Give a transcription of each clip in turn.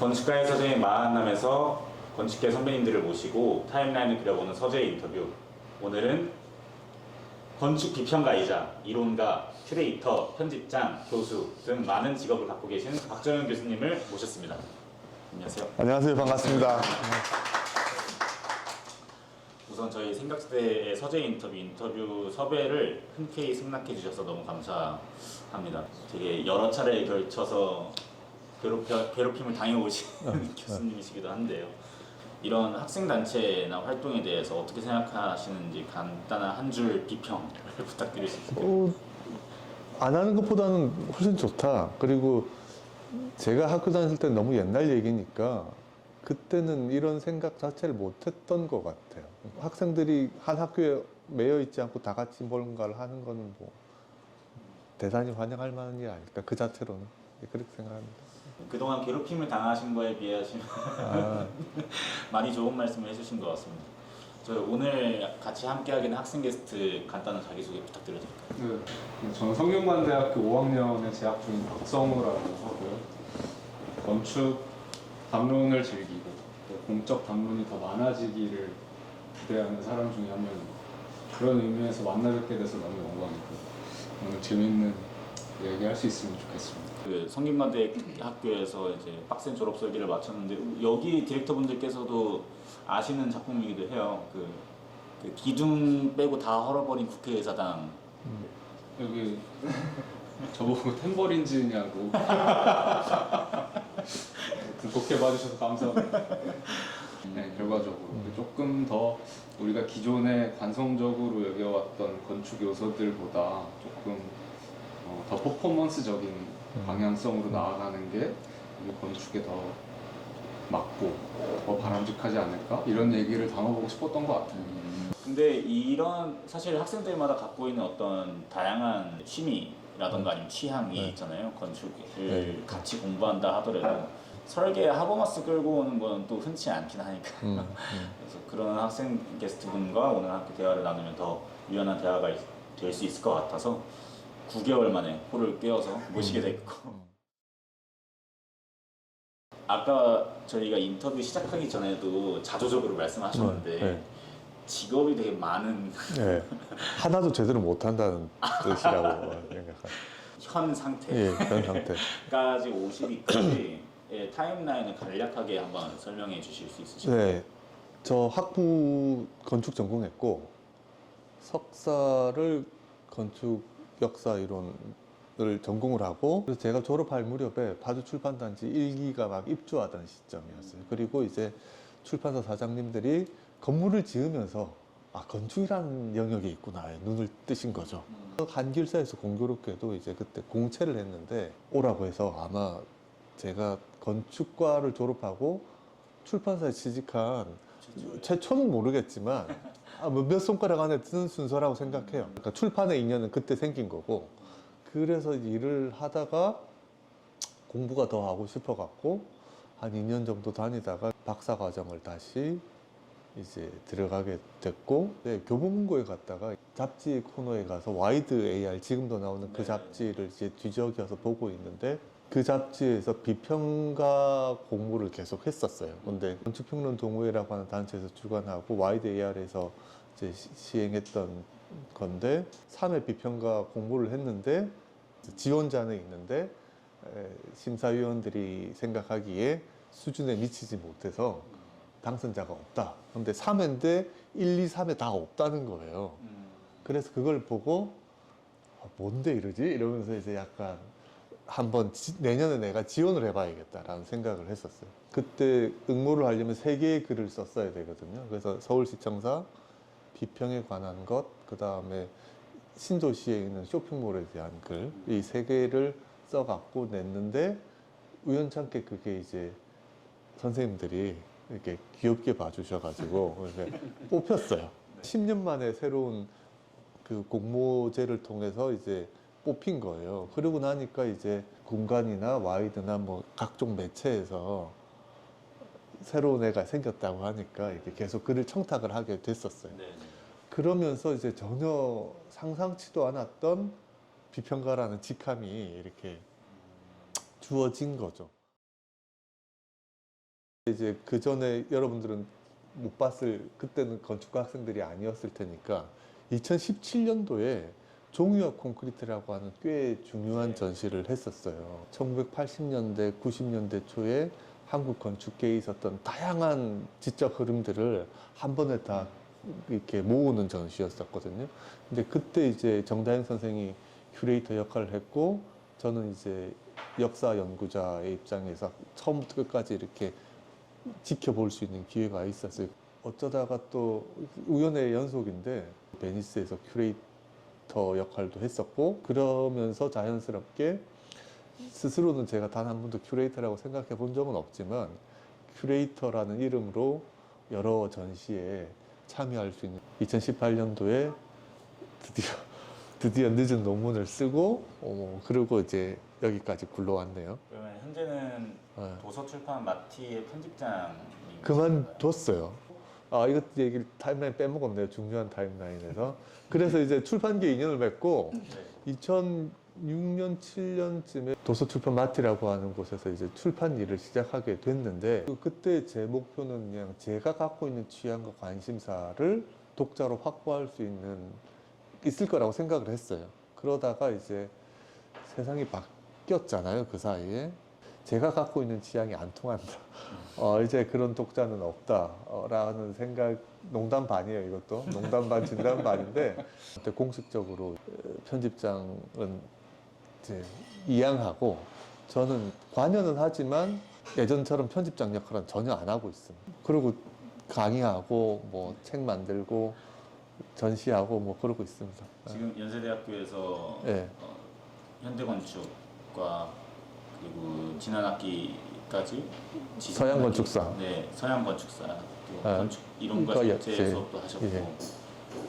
건축가의 서재인 마한남에서 건축계 선배님들을 모시고 타임라인을 그려보는 서재 인터뷰. 오늘은 건축 비평가이자 이론가, 큐레이터, 편집장, 교수 등 많은 직업을 갖고 계신 박정현 교수님을 모셨습니다. 안녕하세요. 안녕하세요. 반갑습니다. 우선 저희 생각지대의 서재 인터뷰 섭외를 흔쾌히 승낙해 주셔서 너무 감사합니다. 되게 여러 차례에 걸쳐서 괴롭힘을 당해오신 교수님이시기도 한데요. 이런 학생단체나 활동에 대해서 어떻게 생각하시는지 간단한 한 줄 비평을 부탁드릴 수 있을까요? 안 하는 것보다는 훨씬 좋다. 그리고 제가 학교 다닐 때 너무 옛날 얘기니까 그때는 이런 생각 자체를 못했던 것 같아요. 학생들이 한 학교에 매여 있지 않고 다 같이 뭔가를 하는 거는 뭐 대단히 환영할 만한 일 아닐까. 그 자체로는 그렇게 생각합니다. 그동안 괴롭힘을 당하신 거에 비하시면 많이 좋은 말씀을 해주신 것 같습니다. 저희 오늘 같이 함께하게 된 학생 게스트 간단한 자기소개 부탁드려도 될까요? 네, 저는 성균관대학교 5학년에 재학 중인 박성우라고 하고요. 건축 담론을 즐기고 공적 담론이 더 많아지기를 기대하는 사람 중에 한 명입니다. 그런 의미에서 만나 뵙게 돼서 너무 영광이고 오늘 재밌는 얘기할 수 있으면 좋겠습니다. 그 성균관대 학교에서 이제 빡센 졸업 설계를 마쳤는데 여기 디렉터분들께서도 아시는 작품이기도 해요. 그 기둥 빼고 다 헐어버린 국회의사당. 여기 저보고 탬버린즈냐고 좋게 봐주셔서 감사합니다. 네, 결과적으로 조금 더 우리가 기존에 관성적으로 여겨왔던 건축 요소들보다 조금 더 퍼포먼스적인 방향성으로 나아가는 게 우리 건축에 더 맞고 더 바람직하지 않을까? 이런 얘기를 담아보고 싶었던 것 같아요. 근데 이런 사실 학생들마다 갖고 있는 어떤 다양한 취미라던가 아니면 취향이 있잖아요. 건축을 같이 공부한다 하더라도 설계 하버마스 끌고 오는 건 또 흔치 않긴 하니까. 그래서 그런 학생 게스트분과 오늘 함께 대화를 나누면 더 유연한 대화가 될 수 있을 것 같아서 9개월 만에 홀을 꿰어서 모시게 됐고. 아까 저희가 인터뷰 시작하기 전에도 자조적으로 말씀하셨는데 직업이 되게 많은 네. 하나도 제대로 못한다는 뜻이라고 생각합니다. 현 상태. 예, 현 상태. 까지 오시기까지 타임라인을 간략하게 한번 설명해 주실 수 있으실까요? 네, 저 학부 건축 전공했고 석사를 건축 역사 이론을 전공을 하고 그래서 제가 졸업할 무렵에 파주 출판단지 1기가 막 입주하던 시점이었어요. 그리고 이제 출판사 사장님들이 건물을 지으면서 아, 건축이라는 영역이 있구나 눈을 뜨신 거죠. 한길사에서 공교롭게도 이제 그때 공채를 했는데 오라고 해서 아마 제가 건축과를 졸업하고 출판사에 취직한 최초는 모르겠지만 몇 손가락 안에 드는 순서라고 생각해요. 그러니까 출판의 인연은 그때 생긴 거고 그래서 일을 하다가 공부가 더 하고 싶어 갖고 한 2년 정도 다니다가 박사 과정을 다시 이제 들어가게 됐고 교보문고에 갔다가 잡지 코너에 가서 와이드 AR 지금도 나오는 그 잡지를 이제 뒤적여서 보고 있는데 그 잡지에서 비평가 공부를 계속 했었어요. 근데 건축평론 동호회라고 하는 단체에서 주관하고 와이드 AR에서 이제 시행했던 건데 3회 비평가 공부를 했는데 지원자는 있는데 심사위원들이 생각하기에 수준에 미치지 못해서 당선자가 없다. 근데 3회인데 1, 2, 3회 다 없다는 거예요. 그래서 그걸 보고 뭔데 이러지? 이러면서 이제 약간 한번 내년에 내가 지원을 해봐야겠다라는 생각을 했었어요. 그때 응모를 하려면 3개의 글을 썼어야 되거든요. 그래서 서울시청사, 비평에 관한 것, 그 다음에 신도시에 있는 쇼핑몰에 대한 글, 이 3개를 써갖고 냈는데 우연찮게 그게 이제 선생님들이 이렇게 귀엽게 봐주셔가지고 뽑혔어요. 10년 만에 새로운 그 공모제를 통해서 이제 뽑힌 거예요. 그러고 나니까 이제 공간이나 와이드나 뭐 각종 매체에서 새로운 애가 생겼다고 하니까 이렇게 계속 글을 청탁을 하게 됐었어요. 네. 그러면서 이제 전혀 상상치도 않았던 비평가라는 직함이 이렇게 주어진 거죠. 이제 그 전에 여러분들은 못 봤을, 그때는 건축가 학생들이 아니었을 테니까 2017년도에 종유학 콘크리트라고 하는 꽤 중요한 전시를 했었어요. 1980년대, 90년대 초에 한국 건축계에 있었던 다양한 지적 흐름들을 한 번에 다 이렇게 모으는 전시였었거든요. 근데 그때 이제 정다영 선생이 큐레이터 역할을 했고, 저는 이제 역사 연구자의 입장에서 처음부터 끝까지 이렇게 지켜볼 수 있는 기회가 있었어요. 어쩌다가 또 우연의 연속인데 베니스에서 큐레이터 역할도 했었고, 그러면서 자연스럽게 스스로는 제가 단 한 번도 큐레이터라고 생각해 본 적은 없지만 큐레이터라는 이름으로 여러 전시에 참여할 수 있는 2018년도에 드디어 늦은 논문을 쓰고 그리고 이제 여기까지 굴러왔네요. 그러면 현재는 네. 도서출판 마티의 편집장님 그만뒀어요. 아, 이것 얘기를 타임라인 빼먹었네요. 중요한 타임라인에서. 그래서 이제 출판계 인연을 맺고 네. 2006년, 7년쯤에 도서출판 마티라고 하는 곳에서 이제 출판 일을 시작하게 됐는데, 그때 제 목표는 그냥 제가 갖고 있는 취향과 관심사를 독자로 확보할 수 있을 거라고 생각을 했어요. 그러다가 이제 세상이 바뀌었잖아요. 그 사이에. 제가 갖고 있는 취향이 안 통한다. 이제 그런 독자는 없다라는 생각, 농담 반이에요, 이것도. 농담 반, 진담 반인데, 그때 공식적으로 편집장은 이제 이양하고, 저는 관여는 하지만 예전처럼 편집장 역할은 전혀 안 하고 있습니다. 그리고 강의하고, 뭐, 책 만들고, 전시하고, 뭐, 그러고 있습니다. 지금 연세대학교에서 네. 현대건축과 그리고 지난 학기까지 서양건축사. 네, 서양건축사 또 아, 건축 이론과 그러니까 실제 예, 수업도 하셨고, 예.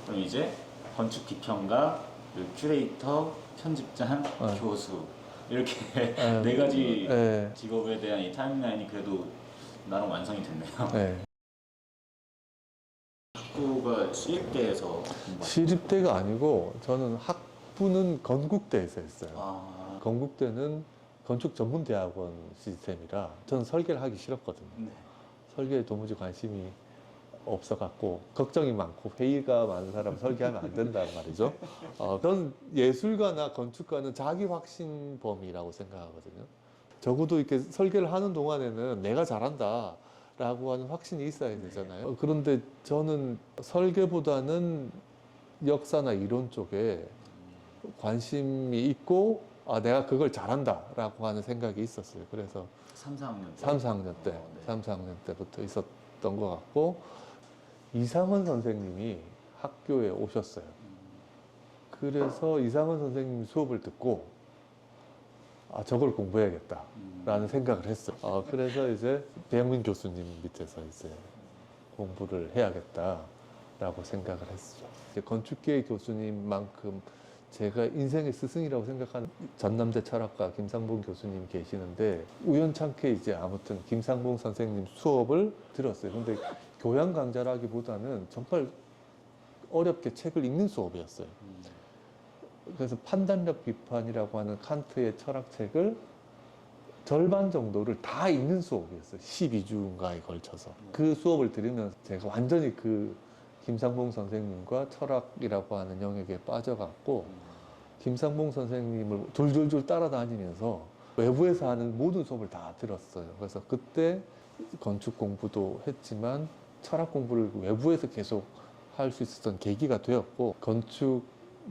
그럼 이제 건축 비평가, 그리고 큐레이터, 편집장, 교수 이렇게 네 가지 네. 직업에 대한 이 타임라인이 그래도 나름 완성이 됐네요. 네. 학부가 시립대에서 공부하셨어요? 시립대가 아니고 저는 학부는 건국대에서 했어요. 아, 건국대는 건축 전문 대학원 시스템이라 저는 설계를 하기 싫었거든요. 네. 설계에 도무지 관심이 없어갖고 걱정이 많고 회의가 많은 사람 설계하면 안 된다는 말이죠. 저는 예술가나 건축가는 자기 확신 범위라고 생각하거든요. 적어도 이렇게 설계를 하는 동안에는 내가 잘한다 라고 하는 확신이 있어야 되잖아요. 그런데 저는 설계보다는 역사나 이론 쪽에 관심이 있고, 내가 그걸 잘한다 라고 하는 생각이 있었어요. 그래서 3, 4학년 때? 3, 4학년 때, 네. 3, 4학년 때부터 있었던 것 같고, 이상원 선생님이 학교에 오셨어요. 그래서 이상원 선생님 수업을 듣고, 저걸 공부해야겠다 라는 생각을 했어요. 그래서 이제 배영민 교수님 밑에서 이제 공부를 해야겠다 라고 생각을 했죠. 이제 건축계 교수님만큼 제가 인생의 스승이라고 생각하는 전남대 철학과 김상봉 교수님 계시는데, 우연찮게 이제 아무튼 김상봉 선생님 수업을 들었어요. 근데 교양 강좌라기보다는 정말 어렵게 책을 읽는 수업이었어요. 그래서 판단력 비판이라고 하는 칸트의 철학책을 절반 정도를 다 읽는 수업이었어요. 12주인가에 걸쳐서. 그 수업을 들으면서 제가 완전히 그 김상봉 선생님과 철학이라고 하는 영역에 빠져갔고, 김상봉 선생님을 졸졸졸 따라다니면서 외부에서 하는 모든 수업을 다 들었어요. 그래서 그때 건축 공부도 했지만 철학 공부를 외부에서 계속 할 수 있었던 계기가 되었고, 건축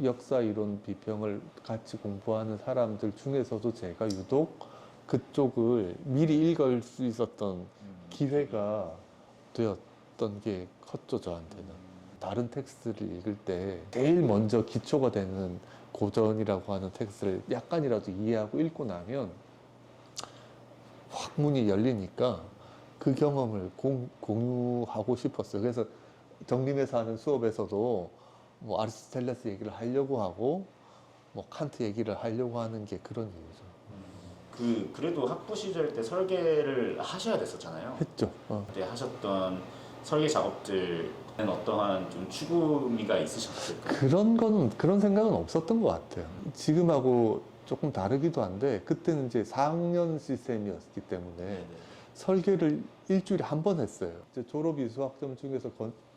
역사 이론 비평을 같이 공부하는 사람들 중에서도 제가 유독 그쪽을 미리 읽을 수 있었던 기회가 되었던 게 컸죠, 저한테는. 다른 텍스트를 읽을 때 제일 먼저 기초가 되는 고전이라고 하는 텍스트를 약간이라도 이해하고 읽고 나면 확 문이 열리니까 그 경험을 공유하고 싶었어요. 그래서 정림에서 하는 수업에서도 뭐 아리스토텔레스 얘기를 하려고 하고, 뭐 칸트 얘기를 하려고 하는 게 그런 이유죠. 그래도 학부 시절 때 설계를 하셔야 됐었잖아요. 했죠. 그때 하셨던 설계 작업들은 어떠한 좀 추구미가 있으셨을까요? 그런 생각은 없었던 것 같아요. 지금하고 조금 다르기도 한데, 그때는 이제 4학년 시스템이었기 때문에 네. 설계를 일주일에 한 번 했어요. 이제 졸업 이수 학점 중에서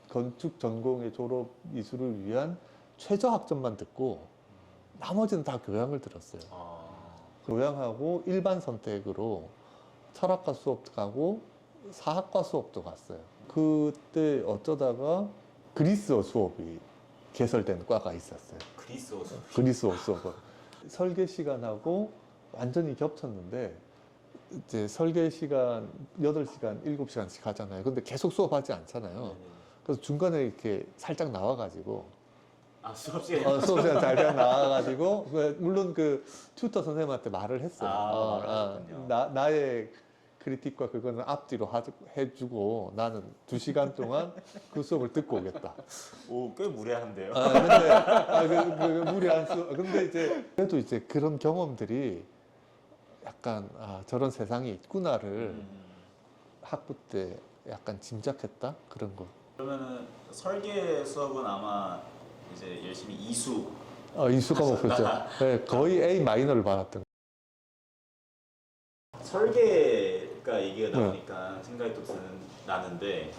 건축 전공의 졸업 이수를 위한 최저 학점만 듣고 나머지는 다 교양을 들었어요. 교양하고 일반 선택으로 철학과 수업도 가고 사학과 수업도 갔어요. 그때 어쩌다가 그리스어 수업이 개설된 과가 있었어요. 그리스어 수업은 설계 시간하고 완전히 겹쳤는데 이제 설계 시간 8시간, 7시간씩 하잖아요. 근데 계속 수업하지 않잖아요. 그래서 중간에 이렇게 살짝 나와가지고 수업 시간 수업 시간 잠깐 나와가지고 물론 그 튜터 선생님한테 말을 했어요. 말하셨군요. 나의 크리틱과 그거는 앞뒤로 해주고 나는 2시간 동안 그 수업을 듣고 오겠다. 꽤 무례한데요. 근데 무리한 수업. 근데 이제 그래도 이제 그런 경험들이 약간 저런 세상이 있구나를 학부 때 약간 짐작했다 그런 거. 그러면은 설계 수업은 아마 이제 열심히 이수 이수가 먹었죠. 네, 거의 A 마이너를 받았던. 설계가 얘기가 나오니까 생각이 또 나는데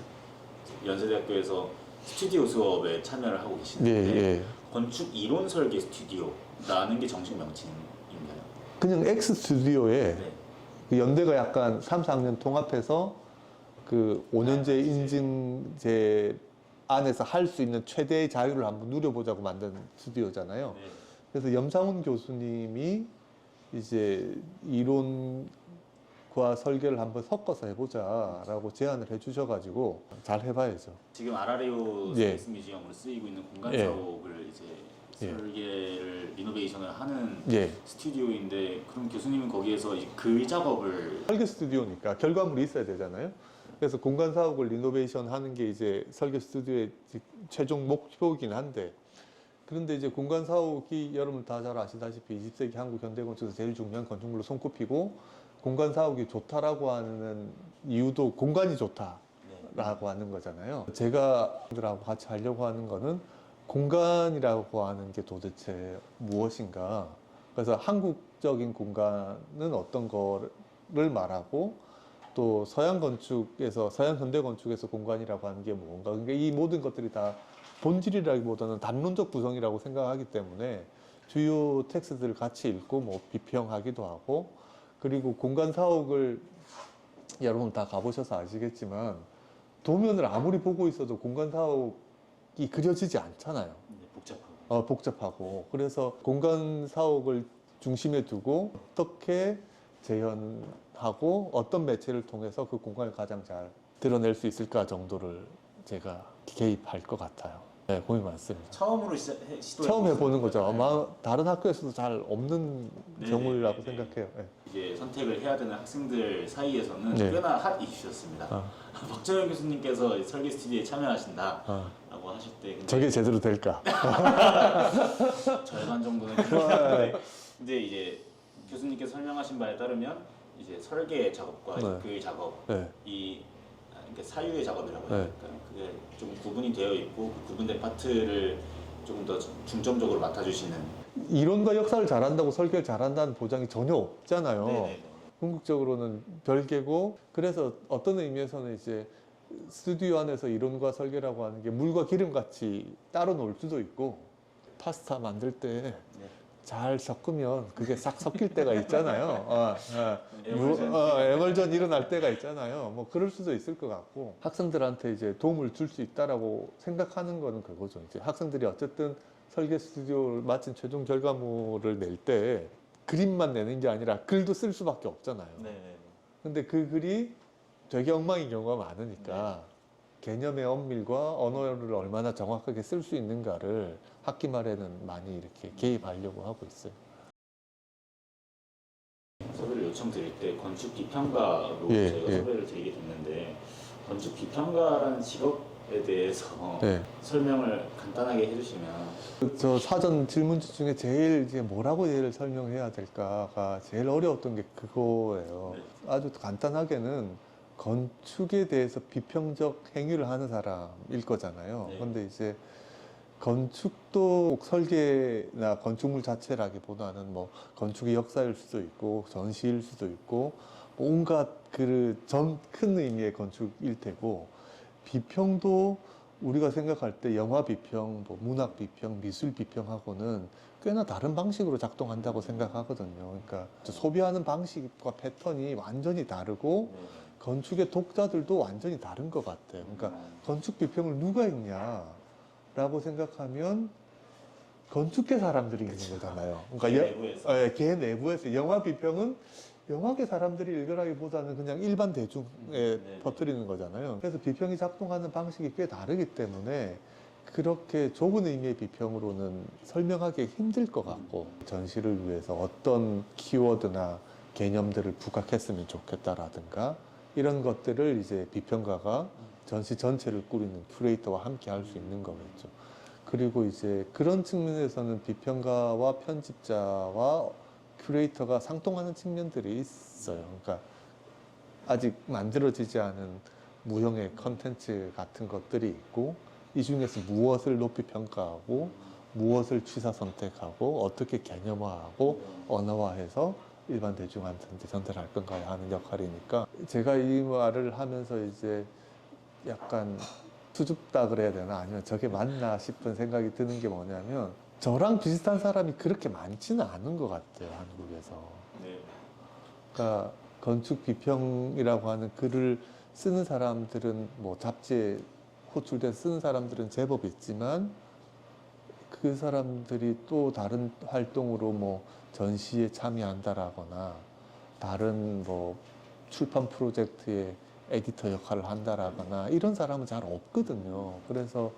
연세대학교에서 스튜디오 수업에 참여를 하고 계시는데 건축 이론 설계 스튜디오라는 게 정식 명칭인가요? 그냥 X 스튜디오에 네. 그 연대가 약간 3, 4학년 통합해서 그 5년제 인증제 안에서 할 수 있는 최대의 자유를 한번 누려보자고 만든 스튜디오잖아요. 네. 그래서 염상훈 교수님이 이제 이론과 설계를 한번 섞어서 해보자라고 제안을 해주셔가지고 잘 해봐야죠. 지금 아라리오 예. 스페이스 뮤지엄으로 쓰이고 있는 공간 예. 사옥을 이제 설계를 리노베이션을 하는 예. 스튜디오인데 그럼 교수님은 거기에서 글 작업을 설계 스튜디오니까 결과물이 있어야 되잖아요. 그래서 공간 사옥을 리노베이션 하는 게 이제 설계 스튜디오의 최종 목표이긴 한데, 그런데 이제 공간 사옥이 여러분 다 잘 아시다시피 20세기 한국 현대 건축에서 제일 중요한 건축물로 손꼽히고 공간 사옥이 좋다라고 하는 이유도 공간이 좋다라고 하는 거잖아요. 제가 들하고 같이 하려고 하는 거는 공간이라고 하는 게 도대체 무엇인가. 그래서 한국적인 공간은 어떤 거를 말하고 또 서양 건축에서 서양 현대 건축에서 공간이라고 하는 게 뭔가. 그러니까 이 모든 것들이 다 본질이라기보다는 담론적 구성이라고 생각하기 때문에 주요 텍스트를 같이 읽고 뭐 비평하기도 하고, 그리고 공간 사옥을 여러분 다 가보셔서 아시겠지만 도면을 아무리 보고 있어도 공간 사옥이 그려지지 않잖아요. 복잡하고. 그래서 공간 사옥을 중심에 두고 어떻게 재현하고 어떤 매체를 통해서 그 공간을 가장 잘 드러낼 수 있을까 정도를 제가 개입할 것 같아요. 네, 고민이 많습니다. 처음으로 시도해 처음 해보는 거죠. 아마 다른 학교에서도 잘 없는 경우라고 생각해요. 네. 이제 선택을 해야 되는 학생들 사이에서는 네. 꽤나 핫 이슈였습니다. 박정현 교수님께서 설계 스튜디오에 참여하신다라고 하실 때 근데 저게 제대로 될까? 절반 정도는 그런데 근데 이제 교수님께서 설명하신 바에 따르면 이제 설계 작업과 네. 글 작업이 네. 그러니까 사유의 작업이라고 네. 해야 될까요? 그게 좀 구분이 되어 있고 그 구분된 파트를 조금 더 중점적으로 맡아주시는. 이론과 역사를 잘한다고 설계를 잘한다는 보장이 전혀 없잖아요. 네네네. 궁극적으로는 별개고, 그래서 어떤 의미에서는 이제 스튜디오 안에서 이론과 설계라고 하는 게 물과 기름 같이 따로 놀 수도 있고, 파스타 만들 때 잘 섞으면 그게 싹 섞일 때가 있잖아요. 애멀전 일어날 때가 있잖아요. 뭐 그럴 수도 있을 것 같고, 학생들한테 이제 도움을 줄 수 있다라고 생각하는 거는 그거죠. 이제 학생들이 어쨌든 설계 스튜디오를 마친 최종 결과물을 낼 때 그림만 내는 게 아니라 글도 쓸 수밖에 없잖아요. 네네. 근데 그 글이 되게 엉망인 경우가 많으니까 개념의 엄밀과 언어를 얼마나 정확하게 쓸 수 있는가를 학기 말에는 많이 이렇게 개입하려고 하고 있어요. 섭외를 요청드릴 때 건축 비평가로 예, 저희가 예. 섭외를 드리게 됐는데 건축 비평가라는 직업에 대해서 네. 설명을 간단하게 해주시면. 저 사전 질문지 중에 제일 이제 뭐라고 얘를 설명해야 될까가 제일 어려웠던 게 그거예요. 네. 아주 간단하게는 건축에 대해서 비평적 행위를 하는 사람일 거잖아요. 네. 근데 이제 건축도 설계나 건축물 자체라기보다는 뭐 건축의 역사일 수도 있고 전시일 수도 있고 온갖 그 큰 의미의 건축일 테고, 비평도 우리가 생각할 때 영화 비평, 뭐 문학 비평, 미술 비평하고는 꽤나 다른 방식으로 작동한다고 생각하거든요. 그러니까 소비하는 방식과 패턴이 완전히 다르고 건축의 독자들도 완전히 다른 것 같아요. 그러니까 건축 비평을 누가 읽냐라고 생각하면 건축계 사람들이 읽는 거잖아요. 그러니까 개 내부에서. 개 내부에서. 영화 비평은 영화계 사람들이 읽으라기보다는 그냥 일반 대중에 네네. 퍼뜨리는 거잖아요. 그래서 비평이 작동하는 방식이 꽤 다르기 때문에 그렇게 좁은 의미의 비평으로는 설명하기 힘들 것 같고, 전시를 위해서 어떤 키워드나 개념들을 부각했으면 좋겠다라든가 이런 것들을 이제 비평가가 전시 전체를 꾸리는 큐레이터와 함께 할 수 있는 거겠죠. 그리고 이제 그런 측면에서는 비평가와 편집자와 큐레이터가 상통하는 측면들이 있어요. 그러니까 아직 만들어지지 않은 무형의 컨텐츠 같은 것들이 있고, 이 중에서 무엇을 높이 평가하고 무엇을 취사 선택하고 어떻게 개념화하고 언어화해서 일반 대중한테 전달할 건가요 하는 역할이니까, 제가 이 말을 하면서 이제 약간 수줍다 그래야 되나, 아니면 저게 맞나 싶은 생각이 드는 게 뭐냐면, 저랑 비슷한 사람이 그렇게 많지는 않은 것 같아요, 한국에서. 네. 그러니까 건축 비평이라고 하는 글을 쓰는 사람들은, 뭐 잡지에 호출돼서 쓰는 사람들은 제법 있지만, 그 사람들이 또 다른 활동으로 뭐 전시에 참여한다라거나 다른 뭐 출판 프로젝트에 에디터 역할을 한다라거나 이런 사람은 잘 없거든요. 그래서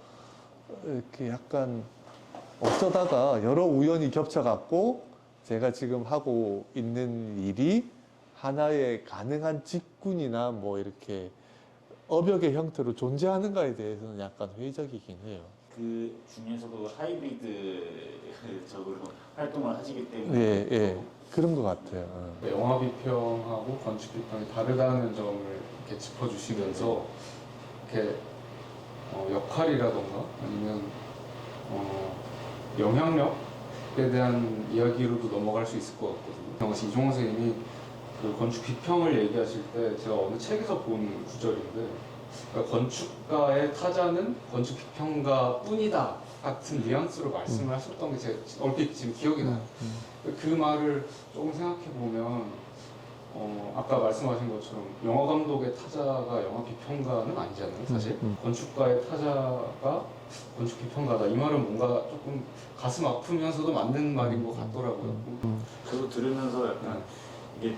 이렇게 약간 어쩌다가 여러 우연이 겹쳐갖고 제가 지금 하고 있는 일이 하나의 가능한 직군이나 뭐 이렇게 업역의 형태로 존재하는가에 대해서는 약간 회의적이긴 해요. 그 중에서도 하이브리드적으로 활동을 하시기 때문에 예, 예. 그런 것 같아요. 영화 비평하고 건축 비평이 다르다는 점을 이렇게 짚어주시면서 이렇게 역할이라던가 아니면 영향력에 대한 이야기로도 넘어갈 수 있을 것 같거든요. 이종원 선생님이 그 건축 비평을 얘기하실 때 제가 어느 책에서 본 구절인데, 그러니까 건축가의 타자는 건축 비평가 뿐이다 같은 뉘앙스로 말씀을 하셨던 게 제가 얼핏 지금 기억이 나요. 그 말을 조금 생각해 보면 아까 말씀하신 것처럼 영화 감독의 타자가 영화 비평가는 아니잖아요, 사실. 건축가의 타자가 건축 비평가다. 이 말은 뭔가 조금 가슴 아프면서도 맞는 말인 것 같더라고요. 저도 들으면서 약간 이게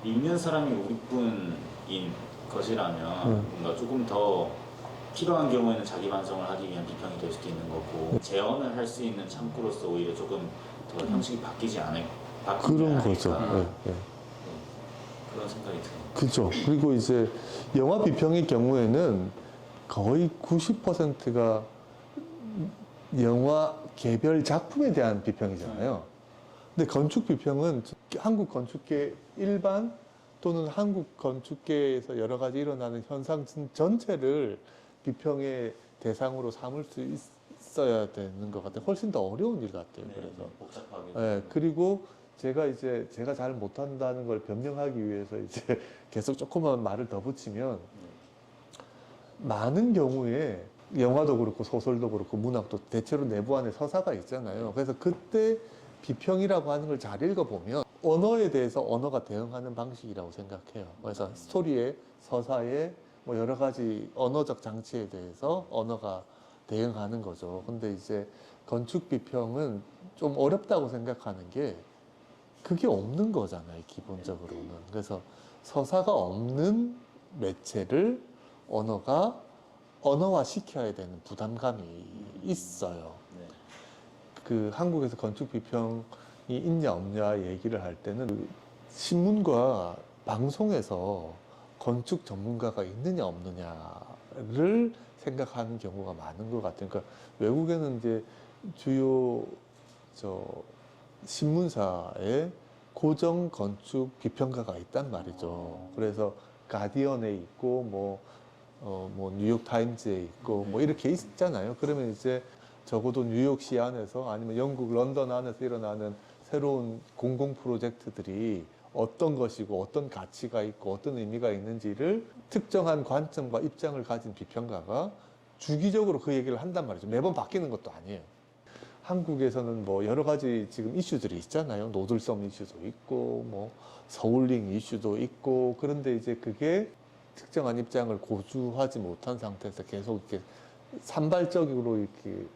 읽는 사람이 우리뿐인 것이라면 뭔가 조금 더 필요한 경우에는 자기 반성을 하기 위한 비평이 될 수도 있는 거고, 재현을 할 수 있는 창구로서 오히려 조금 더 형식이 바뀌지 않을 그런 거죠. 예, 예. 그런 생각이 들어요. 그죠. 그리고 이제 영화 비평의 경우에는 거의 90%가 영화 개별 작품에 대한 비평이잖아요. 근데 건축 비평은 한국 건축계 일반 또는 한국 건축계에서 여러 가지 일어나는 현상 전체를 비평의 대상으로 삼을 수 있어야 되는 것 같아요. 훨씬 더 어려운 일 같아요. 네, 그래서. 복잡하게. 네, 그리고 제가 잘 못한다는 걸 변명하기 위해서 이제 계속 조그만 말을 더 붙이면, 많은 경우에 영화도 그렇고 소설도 그렇고 문학도 대체로 내부 안에 서사가 있잖아요. 그래서 그때 비평이라고 하는 걸 잘 읽어보면 언어에 대해서 언어가 대응하는 방식이라고 생각해요. 그래서 스토리에, 서사에 뭐 여러 가지 언어적 장치에 대해서 언어가 대응하는 거죠. 근데 이제 건축 비평은 좀 어렵다고 생각하는 게 그게 없는 거잖아요, 기본적으로는. 그래서 서사가 없는 매체를 언어화 시켜야 되는 부담감이 있어요. 네. 그 한국에서 건축 비평이 있냐 없냐 얘기를 할 때는 그 신문과 방송에서 건축 전문가가 있느냐 없느냐를 생각하는 경우가 많은 것 같아요. 그러니까 외국에는 이제 주요 신문사에 고정 건축 비평가가 있단 말이죠. 그래서 가디언에 있고 뭐 뉴욕 타임즈에 있고 뭐 이렇게 있잖아요. 그러면 이제 적어도 뉴욕시 안에서 아니면 영국 런던 안에서 일어나는 새로운 공공 프로젝트들이 어떤 것이고 어떤 가치가 있고 어떤 의미가 있는지를 특정한 관점과 입장을 가진 비평가가 주기적으로 그 얘기를 한단 말이죠. 매번 바뀌는 것도 아니에요. 한국에서는 뭐 여러 가지 지금 이슈들이 있잖아요. 노들섬 이슈도 있고 뭐 서울링 이슈도 있고, 그런데 이제 그게 특정한 입장을 고수하지 못한 상태에서 계속 이렇게 산발적으로 이렇게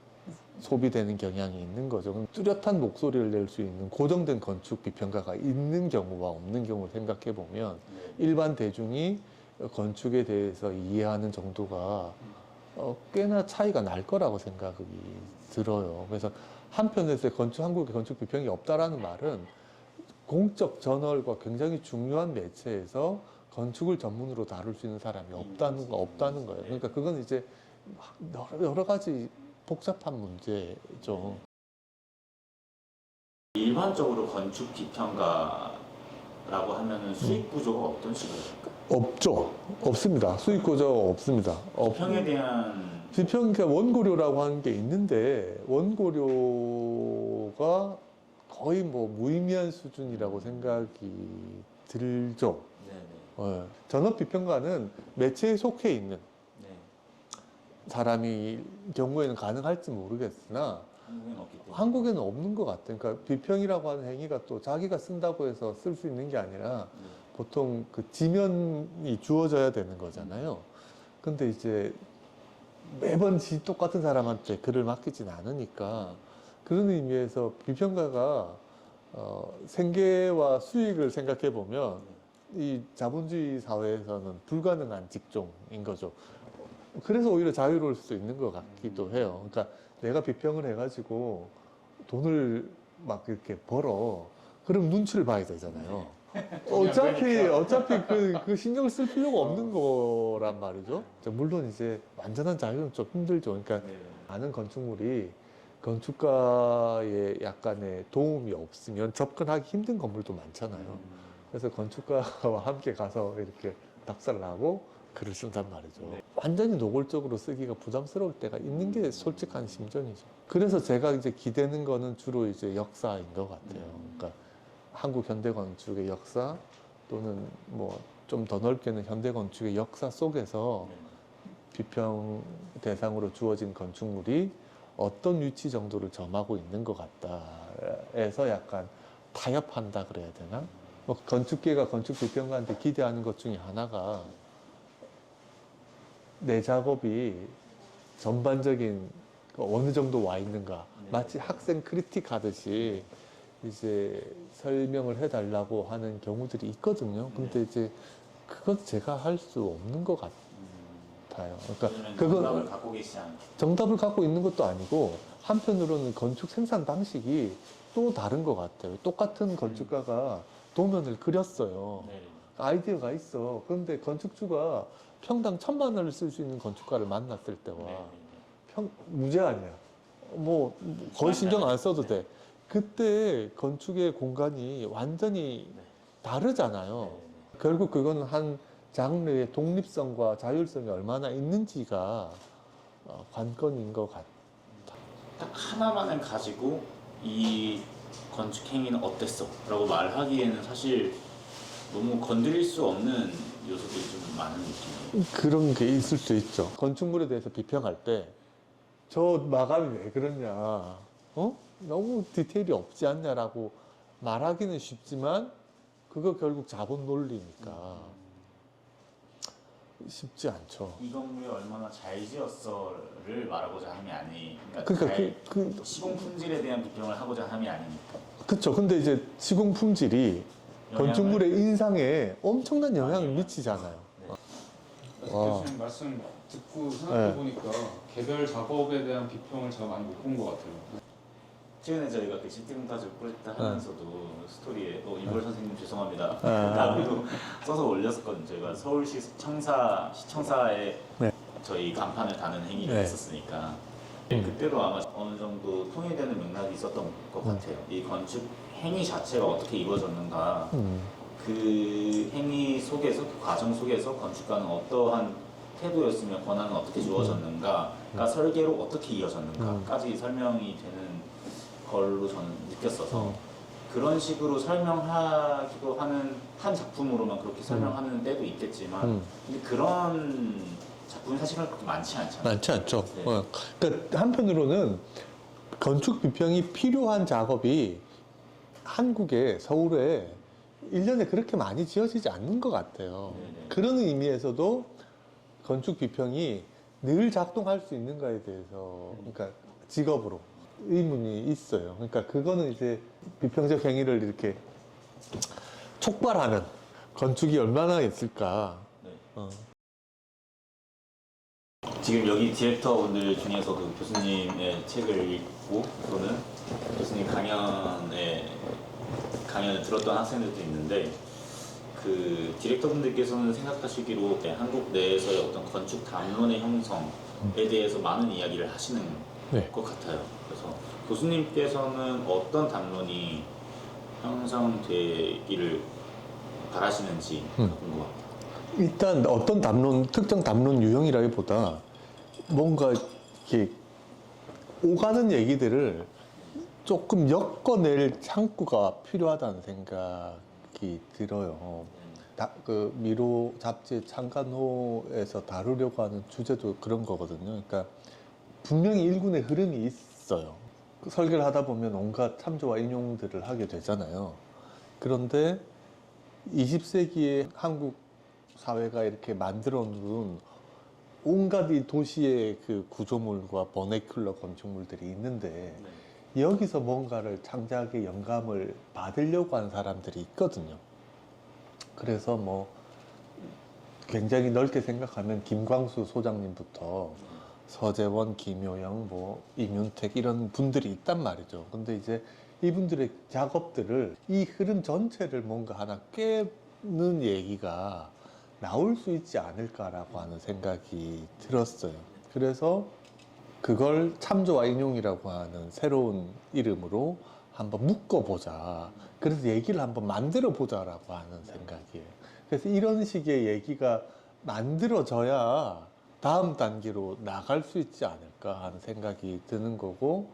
소비되는 경향이 있는 거죠. 그럼 뚜렷한 목소리를 낼 수 있는 고정된 건축 비평가가 있는 경우와 없는 경우를 생각해 보면 일반 대중이 건축에 대해서 이해하는 정도가 꽤나 차이가 날 거라고 생각이 들어요. 그래서 한편에서 한국의 건축 비평이 없다라는 말은 공적 저널과 굉장히 중요한 매체에서 건축을 전문으로 다룰 수 있는 사람이 없다는 거예요. 그러니까 그건 이제 여러 가지 복잡한 문제죠. 일반적으로 건축 비평가라고 하면은 수익 구조가 어떤 식으로? 없죠. 없습니다. 수익 구조가 없습니다. 비평에 대한 비평, 그러니까 원고료라고 하는 게 있는데 원고료가 거의 뭐 무의미한 수준이라고 생각이 들죠. 네네. 전업 비평가는 매체에 속해 있는 네. 사람이 경우에는 가능할지 모르겠으나 한국에는 없기 때문에. 한국에는 없는 것 같아요. 그러니까 비평이라고 하는 행위가 또 자기가 쓴다고 해서 쓸 수 있는 게 아니라 네. 보통 그 지면이 주어져야 되는 거잖아요. 근데 이제 매번 똑같은 사람한테 글을 맡기진 않으니까 그런 의미에서 비평가가 생계와 수익을 생각해 보면 이 자본주의 사회에서는 불가능한 직종인 거죠. 그래서 오히려 자유로울 수도 있는 것 같기도 해요. 그러니까 내가 비평을 해가지고 돈을 막 이렇게 벌어. 그럼 눈치를 봐야 되잖아요. 어차피 그 신경 쓸 필요가 없는 거란 말이죠. 물론 이제 완전한 자유는 좀 힘들죠. 그러니까 네. 많은 건축물이 건축가의 약간의 도움이 없으면 접근하기 힘든 건물도 많잖아요. 그래서 건축가와 함께 가서 이렇게 답사를 하고 글을 쓴단 말이죠. 네. 완전히 노골적으로 쓰기가 부담스러울 때가 있는 게 솔직한 심정이죠. 그래서 제가 이제 기대는 거는 주로 이제 역사인 것 같아요. 그러니까 한국 현대 건축의 역사 또는 뭐 좀 더 넓게는 현대 건축의 역사 속에서 비평 대상으로 주어진 건축물이 어떤 위치 정도를 점하고 있는 것 같다 해서 약간 타협한다 그래야 되나? 뭐 건축계가 건축 비평가한테 기대하는 것 중에 하나가 내 작업이 전반적인 어느 정도 와 있는가, 마치 학생 크리틱 하듯이 이제 설명을 해달라고 하는 경우들이 있거든요. 근데 이제 그건 제가 할 수 없는 것 같아요. 그러니까 정답을 갖고 계시지 않죠. 정답을 갖고 있는 것도 아니고 한편으로는 건축 생산 방식이 또 다른 것 같아요. 똑같은 건축가가 도면을 그렸어요. 네. 아이디어가 있어. 그런데 건축주가 평당 1,000만 원을 쓸 수 있는 건축가를 만났을 때와 네. 무제 아니야. 뭐 거의 신경 안 써도 돼. 그때 건축의 공간이 완전히 네. 다르잖아요. 결국 그거는 한 장르의 독립성과 자율성이 얼마나 있는지가 관건인 것 같아요. 딱 하나만을 가지고 이 건축 행위는 어땠어? 라고 말하기에는 사실 너무 건드릴 수 없는 요소들이 좀 많은 느낌이에요. 그런 게 있을 수 있죠. 건축물에 대해서 비평할 때 저 마감이 왜 그러냐, 너무 디테일이 없지 않냐라고 말하기는 쉽지만 그거 결국 자본 논리니까 쉽지 않죠. 이 건물이 얼마나 잘 지었어를 말하고자 함이 아니, 그러니까 또 시공 품질에 대한 비평을 하고자 함이 아니니까. 그쵸. 근데 이제 시공 품질이 건축물의 인상에 엄청난 영향을 미치잖아요. 교수님 말씀 듣고 생각해 보니까 개별 작업에 대한 비평을 제가 많이 못 본 것 같아요. 최근에 저희가 그 시티문화재 프로젝트 하면서도 스토리에 이걸 선생님 죄송합니다. 나도 써서 올렸었거든요. 저희가 서울시 시청사에 저희 간판을 다는 행위를 했었으니까 그때도 아마 어느 정도 통일되는 맥락이 있었던 것 같아요. 이 건축 행위 자체가 어떻게 이루어졌는가, 그 행위 속에서, 그 과정 속에서 건축가는 어떠한 태도였으며 권한은 어떻게 주어졌는가가 설계로 어떻게 이어졌는가까지 설명이 되는 걸로 저는 느꼈어서 그런 식으로 설명하기도 하는 한 작품으로만 그렇게 설명하는 때도 있겠지만 근데 그런 작품이 사실은 그렇게 많지 않잖아요. 많지 않죠. 네. 그러니까 한편으로는 건축 비평이 필요한 작업이 한국에 서울에 1년에 그렇게 많이 지어지지 않는 것 같아요. 네네. 그런 의미에서도 건축 비평이 늘 작동할 수 있는가에 대해서 그러니까 직업으로 의문이 있어요. 그러니까 그거는 이제 비평적 행위를 이렇게 촉발하는 건축이 얼마나 있을까. 네. 어. 지금 여기 디렉터분들 중에서도 교수님의 책을 읽고 또는 교수님 강연을 들었던 학생들도 있는데 그 디렉터분들께서는 생각하시기로 한국 내에서의 어떤 건축 담론의 형성에 대해서 많은 이야기를 하시는 네. 것 같아요. 그래서 교수님께서는 어떤 담론이 형성되기를 바라시는지 궁금합니다. 일단 어떤 담론, 특정 담론 유형이라기보다 뭔가 이렇게 오가는 얘기들을 조금 엮어낼 창구가 필요하다는 생각이 들어요. 그 미로 잡지 창간호에서 다루려고 하는 주제도 그런 거거든요. 그러니까 분명히 일군의 흐름이 있어요. 그 설계를 하다 보면 온갖 참조와 인용들을 하게 되잖아요. 그런데 20세기에 한국 사회가 이렇게 만들어 놓은 온갖 이 도시의 그 구조물과 버네큘러 건축물들이 있는데 여기서 뭔가를 창작의 영감을 받으려고 하는 사람들이 있거든요. 그래서 뭐 굉장히 넓게 생각하면 김광수 소장님부터 서재원, 김효영, 뭐 임윤택 이런 분들이 있단 말이죠. 근데 이제 이분들의 작업들을 이 흐름 전체를 뭔가 하나 깨는 얘기가 나올 수 있지 않을까라고 하는 생각이 들었어요. 그래서 그걸 참조와 인용이라고 하는 새로운 이름으로 한번 묶어보자. 그래서 얘기를 한번 만들어 보자라고 하는 생각이에요. 그래서 이런 식의 얘기가 만들어져야 다음 단계로 나갈 수 있지 않을까 하는 생각이 드는 거고,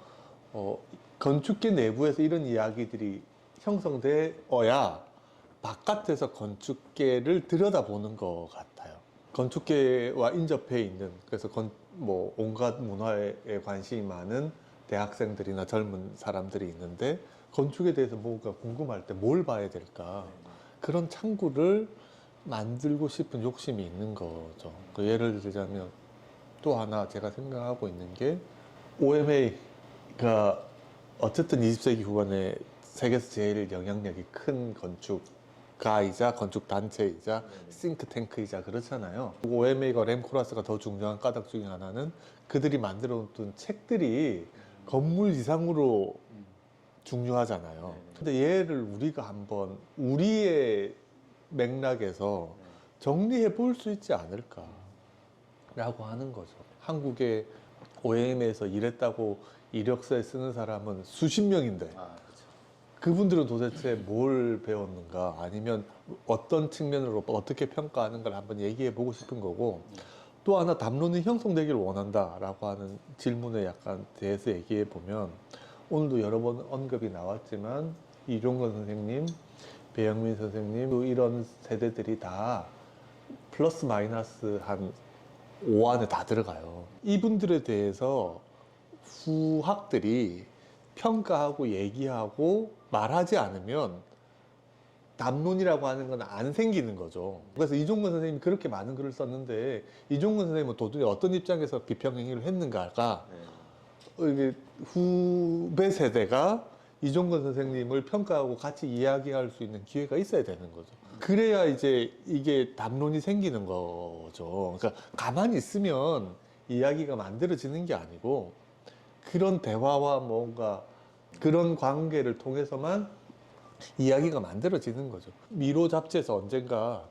건축계 내부에서 이런 이야기들이 형성되어야 바깥에서 건축계를 들여다보는 것 같아요. 건축계와 인접해 있는, 그래서 뭐 온갖 문화에 관심이 많은 대학생들이나 젊은 사람들이 있는데 건축에 대해서 뭐가 궁금할 때 뭘 봐야 될까, 그런 창구를 만들고 싶은 욕심이 있는 거죠. 그 예를 들자면 또 하나 제가 생각하고 있는 게 OMA가 어쨌든 20세기 후반에 세계에서 제일 영향력이 큰 건축가이자 건축단체이자 싱크탱크이자 그렇잖아요. OMA가 램코라스가 더 중요한 까닭 중에 하나는 그들이 만들어놓은 책들이 건물 이상으로 중요하잖아요. 근데 얘를 우리가 한번 우리의 맥락에서 정리해 볼 수 있지 않을까 라고 하는 거죠. 한국의 OM에서 일했다고 이력서에 쓰는 사람은 수십 명인데 그렇죠. 그분들은 도대체 뭘 배웠는가, 아니면 어떤 측면으로 어떻게 평가하는가를 한번 얘기해 보고 싶은 거고, 또 하나 담론이 형성되기를 원한다 라고 하는 질문에 약간 대해서 얘기해 보면, 오늘도 여러 번 언급이 나왔지만 이종건 선생님, 배영민 선생님, 또 이런 세대들이 다 플러스 마이너스 한 5 안에 다 들어가요. 이분들에 대해서 후학들이 평가하고 얘기하고 말하지 않으면 담론이라고 하는 건 안 생기는 거죠. 그래서 이종건 선생님이 그렇게 많은 글을 썼는데 이종건 선생님은 도대체 어떤 입장에서 비평 행위를 했는가가 이게 후배 세대가 이종건 선생님을 평가하고 같이 이야기할 수 있는 기회가 있어야 되는 거죠. 그래야 이제 이게 담론이 생기는 거죠. 그러니까 가만히 있으면 이야기가 만들어지는 게 아니고 그런 대화와 뭔가 그런 관계를 통해서만 이야기가 만들어지는 거죠. 미로 잡지에서 언젠가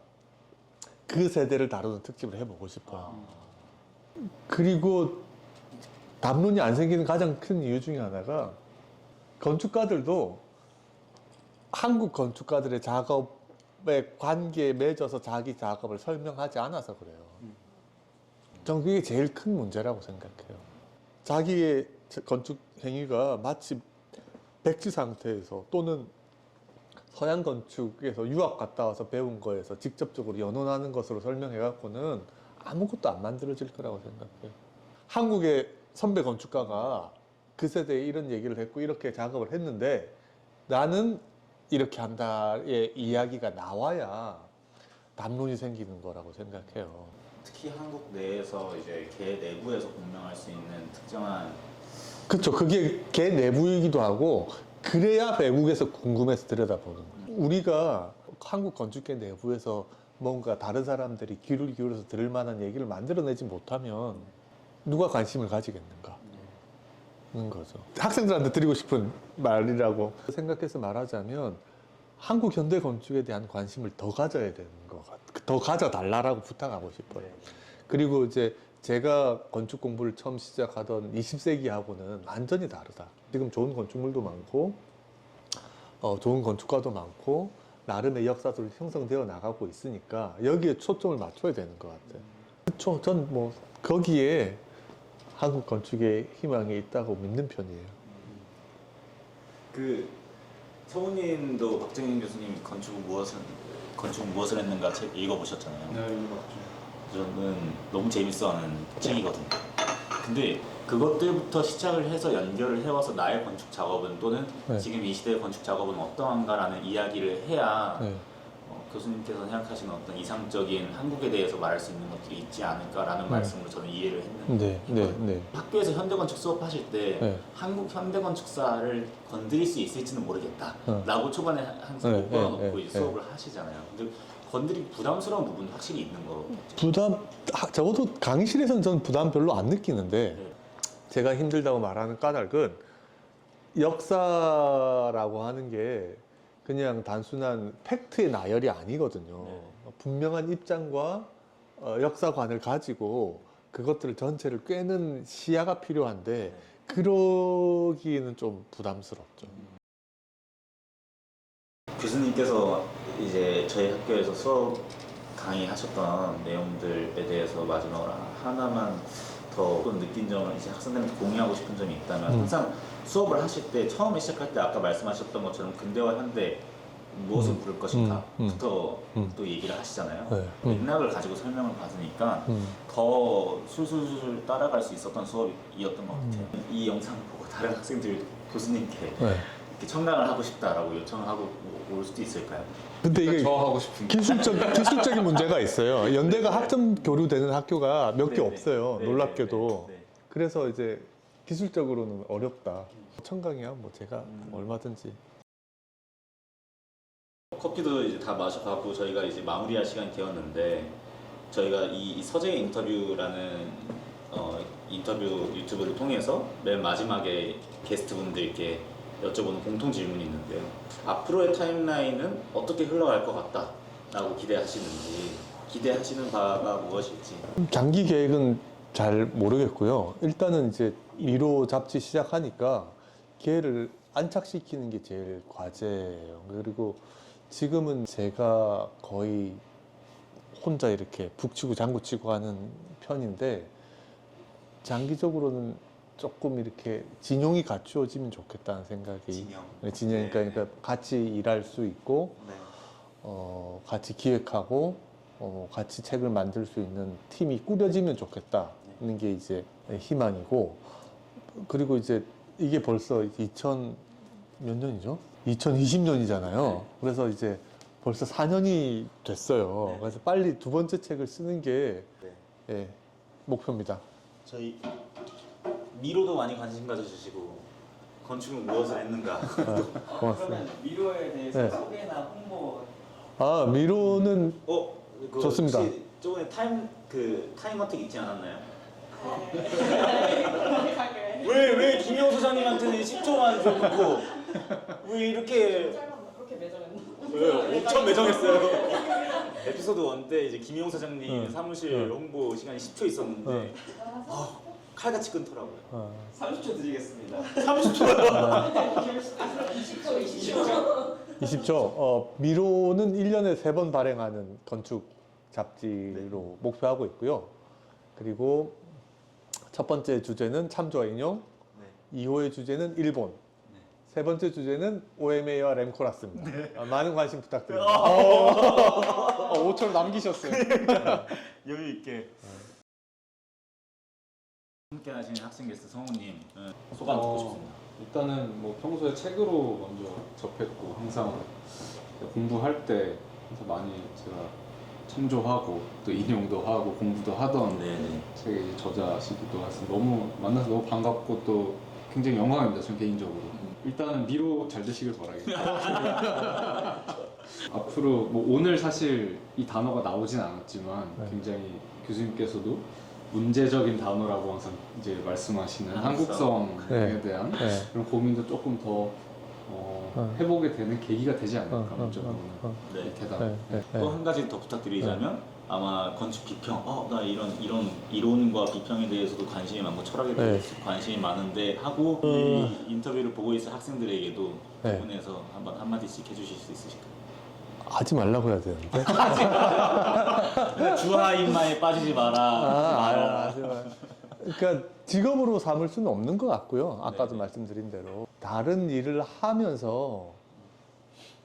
그 세대를 다루는 특집을 해보고 싶어요. 그리고 담론이 안 생기는 가장 큰 이유 중에 하나가 건축가들도 한국 건축가들의 작업에 관계에 맺어서 자기 작업을 설명하지 않아서 그래요. 전 그게 제일 큰 문제라고 생각해요. 자기의 건축 행위가 마치 백지 상태에서 또는 서양 건축에서 유학 갔다 와서 배운 거에서 직접적으로 연원하는 것으로 설명해 갖고는 아무것도 안 만들어질 거라고 생각해요. 한국의 선배 건축가가 그 세대에 이런 얘기를 했고 이렇게 작업을 했는데 나는 이렇게 한다의 이야기가 나와야 담론이 생기는 거라고 생각해요. 특히 한국 내에서 이제 개 내부에서 공명할 수 있는 특정한 그렇죠. 그게 걔 내부이기도 하고 그래야 외국에서 궁금해서 들여다보는 거예요. 우리가 한국 건축계 내부에서 뭔가 다른 사람들이 귀를 기울여서 들을 만한 얘기를 만들어내지 못하면 누가 관심을 가지겠는가 하는 거죠. 학생들한테 드리고 싶은 말이라고 생각해서 말하자면 한국 현대 건축에 대한 관심을 더 가져야 되는 것 같아요. 더 가져달라고 부탁하고 싶어요. 그리고 이제 제가 건축 공부를 처음 시작하던 20세기하고는 완전히 다르다. 지금 좋은 건축물도 많고, 좋은 건축가도 많고, 나름의 역사도 형성되어 나가고 있으니까 여기에 초점을 맞춰야 되는 것 같아요. 그렇죠. 전 뭐 거기에 한국 건축의 희망이 있다고 믿는 편이에요. 그 서우님도 박정인 교수님 건축 무엇을 했는가 책 읽어보셨잖아요. 네, 맞죠. 저는 너무 재밌어하는 책이거든요. 근데 그것들부터 시작을 해서 연결을 해와서 나의 건축 작업은 또는 네. 지금 이 시대의 건축 작업은 어떠한가라는 이야기를 해야 네. 교수님께서 생각하시는 어떤 이상적인 한국에 대해서 말할 수 있는 것들이 있지 않을까라는 말씀으로 저는 이해를 했는데 네. 학교에서 현대건축 수업하실 때 네. 한국 현대건축사를 건드릴 수 있을지는 모르겠다 네. 라고 초반에 항상 네, 목표를 네, 놓고 네, 이제 수업을 하시잖아요. 근데 건드리기 부담스러운 부분이 확실히 있는 거 적어도 강의실에서는 저는 부담 별로 안 느끼는데 네. 제가 힘들다고 말하는 까닭은 역사라고 하는 게 그냥 단순한 팩트의 나열이 아니거든요. 네. 분명한 입장과 역사관을 가지고 그것들을 전체를 꿰는 시야가 필요한데 그러기는 좀 부담스럽죠. 교수님께서 이제 저희 학교에서 수업 강의하셨던 내용들에 대해서 마지막으로 하나만 더 느낀 점을 이제 학생들한테 공유하고 싶은 점이 있다면 항상 수업을 하실 때 처음에 시작할 때 아까 말씀하셨던 것처럼 근대와 현대 무엇을 부를 것인가부터 또 얘기를 하시잖아요. 네. 맥락을 가지고 설명을 받으니까 더 술술술 따라갈 수 있었던 수업이었던 것 같아요. 이 영상을 보고 다른 학생들 교수님께 네. 이렇게 청강을 하고 싶다라고 요청을 하고 올 수도 있을까요? 근데 이게 저 하고 싶은 게 기술적인 문제가 있어요. 연대가 학점 교류되는 학교가 몇 개 네네. 없어요. 네네. 놀랍게도. 네. 그래서 이제 기술적으로는 어렵다. 청강이야 뭐 제가 얼마든지. 커피도 이제 다 마셔가고 저희가 이제 마무리할 시간이 되었는데 저희가 이 서재 인터뷰라는 인터뷰 유튜브를 통해서 맨 마지막에 게스트분들께 여쭤보는 공통 질문이 있는데요. 앞으로의 타임라인은 어떻게 흘러갈 것 같다라고 기대하시는지, 기대하시는 바가 무엇일지. 장기 계획은 잘 모르겠고요. 일단은 이제 미로 잡지 시작하니까 걔를 안착시키는 게 제일 과제예요. 그리고 지금은 제가 거의 혼자 이렇게 북치고 장구치고 하는 편인데 장기적으로는 조금 이렇게 진용이 갖추어지면 좋겠다는 생각이 진영. 그러니까 같이 일할 수 있고 네. 같이 기획하고 같이 책을 만들 수 있는 팀이 꾸려지면 좋겠다는 게 이제 희망이고 그리고 이제 이게 벌써 2000 몇 년이죠? 2020년이잖아요. 그래서 이제 벌써 4년이 됐어요. 네. 그래서 빨리 두 번째 책을 쓰는 게 네. 예, 목표입니다. 저희 미로도 많이 관심 가져주시고 건축은 무엇을 했는가. 고맙습니다. 그러면 미로에 대해서 네. 소개나 홍보. 아, 미로는 그거 좋습니다. 혹시 저번에 타임 어택 있지 않았나요? 왜 김영 소장님한테는 10초만 줘놓고 왜 이렇게 그렇게 매정했나? 엄청 매정했어요. 에피소드 1 때 이제 김용 사장님 응. 사무실 응. 홍보 시간이 10초 있었는데 칼같이 끊더라고요. 30초 드리겠습니다. 20초. 미로는 1년에 3번 발행하는 건축 잡지로 목표하고 있고요. 그리고 첫 번째 주제는 참조와 인용, 네. 2호의 주제는 일본, 세 번째 주제는 OMA와 램코라스입니다. 많은 관심 부탁드립니다. 5초를 남기셨어요. 여유 있게. 함께 하시는 학생 게스트 성우님 소감 듣고 싶습니다. 일단은 뭐 평소에 책으로 먼저 접했고 항상 공부할 때 항상 많이 제가 참조하고 또 인용도 하고 공부도 하던 네네. 책의 저자시기도 해서 너무 만나서 너무 반갑고 또 굉장히 영광입니다. 전 개인적으로. 일단은 미로 잘 되시길 바라겠습니다. 앞으로 뭐 오늘 사실 이 단어가 나오진 않았지만 네. 굉장히 교수님께서도 문제적인 단어라고 항상 이제 말씀하시는 한국성에 네. 대한 네. 그런 고민도 조금 더 해보게 되는 계기가 되지 않을까 문제로는 네. 이 대답. 네. 네. 또 한 가지 더 부탁드리자면 아마 건축 비평, 나 이런 이론과 비평에 대해서도 관심이 많고 철학에 대해서 관심이 많은데 하고 이 인터뷰를 보고 있을 학생들에게도 네. 부분에서 한번 한마디씩 해주실 수 있으실까요? 하지 말라고 해야 되는데. 주하인마에 빠지지 마라. 하지 마. 그러니까 직업으로 삼을 수는 없는 것 같고요. 아까도 네네. 말씀드린 대로 다른 일을 하면서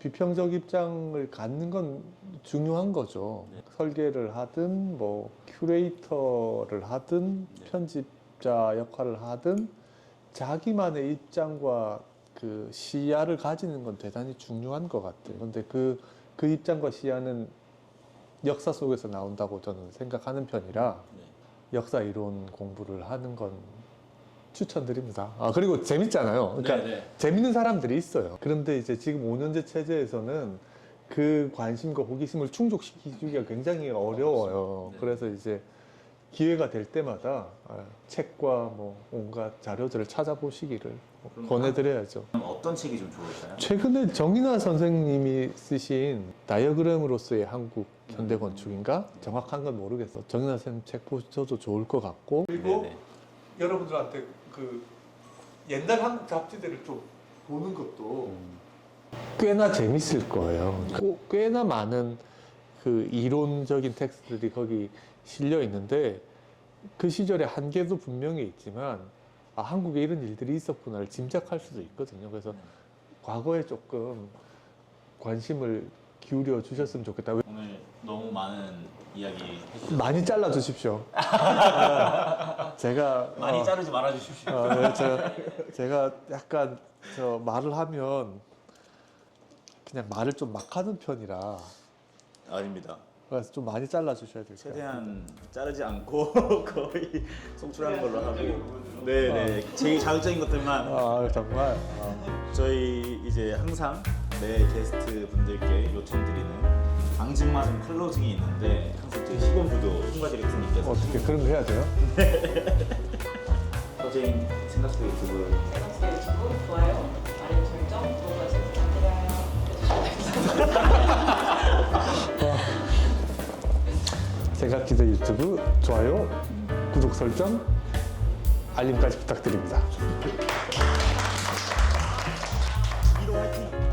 비평적 입장을 갖는 건 중요한 거죠. 네. 설계를 하든 뭐 큐레이터를 하든 네. 편집자 역할을 하든 자기만의 입장과 그 시야를 가지는 건 대단히 중요한 것 같아요. 근데 그 입장과 시야는 역사 속에서 나온다고 저는 생각하는 편이라 네. 역사 이론 공부를 하는 건 추천드립니다. 그리고 재밌잖아요. 그러니까 네네. 재밌는 사람들이 있어요. 그런데 이제 지금 5년제 체제에서는 그 관심과 호기심을 충족시키기가 굉장히 어려워요. 네. 그래서 이제 기회가 될 때마다 책과 뭐 온갖 자료들을 찾아보시기를 그럼 권해드려야죠. 그럼 어떤 책이 좀 좋을까요? 최근에 정인화 선생님이 쓰신 다이어그램으로서의 한국 현대 건축인가? 정확한 건 모르겠어. 정인화 선생님 책 보셔도 좋을 것 같고. 그리고 네네. 여러분들한테 그 옛날 한국 잡지들을 좀 보는 것도 꽤나 재밌을 거예요. 꽤나 많은 그 이론적인 텍스트들이 거기 실려 있는데 그 시절의 한계도 분명히 있지만 한국에 이런 일들이 있었구나를 짐작할 수도 있거든요. 그래서 과거에 조금 관심을 기울여 주셨으면 좋겠다. 오늘 너무 많은 이야기 해주셔서 많이 잘라 주십시오. 제가 많이 자르지 말아 주십시오. 네, 제가 약간 저 말을 하면 그냥 말을 좀 막 하는 편이라 아닙니다. 그래서 좀 많이 잘라 주셔야 될 것 같아요. 최대한 자르지 않고 거의 송출하는 걸로 하고 네네 제일 자극적인 것들만 정말 저희 이제 항상 매 게스트 분들께 요청드리는 앙증맞은 클로징이 있는데 항상 저희 시공부도 송가 디렉터님께서 어떻게 그런 거 해야 돼요? 서재인 생각도 유튜브 생각지도 유튜브 좋아요, 알림 설정, 구독 말씀 부탁드려요. 생각지도 유튜브 좋아요, 구독 설정, 알림까지 부탁드립니다. 이로 화이팅!